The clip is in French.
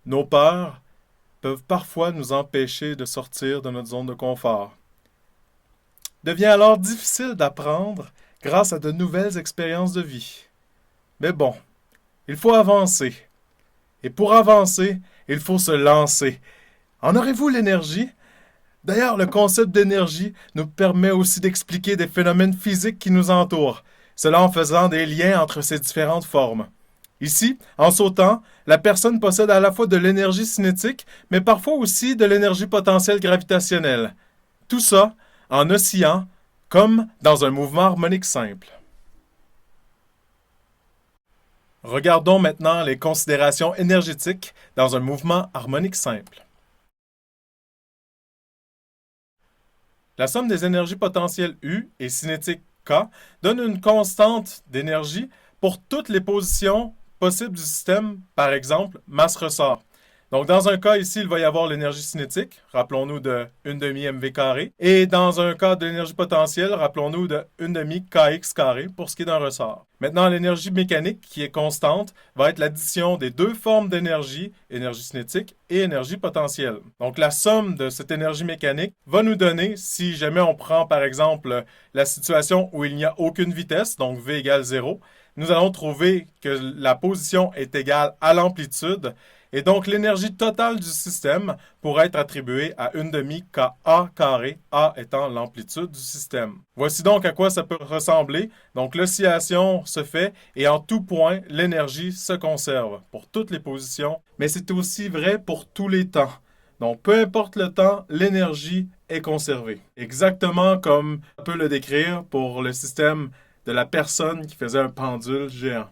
Nos peurs peuvent parfois nous empêcher de sortir de notre zone de confort. Il devient alors difficile d'apprendre grâce à de nouvelles expériences de vie. Mais bon, il faut avancer. Et pour avancer, il faut se lancer. En aurez-vous l'énergie? D'ailleurs, le concept d'énergie nous permet aussi d'expliquer des phénomènes physiques qui nous entourent, cela en faisant des liens entre ces différentes formes. Ici, en sautant, la personne possède à la fois de l'énergie cinétique, mais parfois aussi de l'énergie potentielle gravitationnelle. Tout ça en oscillant comme dans un mouvement harmonique simple. Regardons maintenant les considérations énergétiques dans un mouvement harmonique simple. La somme des énergies potentielles U et cinétiques K donne une constante d'énergie pour toutes les positions possibles du système, par exemple, masse-ressort. Donc, dans un cas ici, il va y avoir l'énergie cinétique, rappelons-nous de 1 demi mv carré, et dans un cas de l'énergie potentielle, rappelons-nous de 1 demi kx carré pour ce qui est d'un ressort. Maintenant, l'énergie mécanique, qui est constante, va être l'addition des deux formes d'énergie, énergie cinétique et énergie potentielle. Donc, la somme de cette énergie mécanique va nous donner, si jamais on prend par exemple la situation où il n'y a aucune vitesse, donc V égale 0, nous allons trouver que la position est égale à l'amplitude et donc l'énergie totale du système pourrait être attribuée à 1 demi Ka carré, A étant l'amplitude du système. Voici donc à quoi ça peut ressembler. Donc l'oscillation se fait et en tout point, l'énergie se conserve pour toutes les positions, mais c'est aussi vrai pour tous les temps. Donc peu importe le temps, l'énergie est conservée. Exactement comme on peut le décrire pour le système de la personne qui faisait un pendule géant.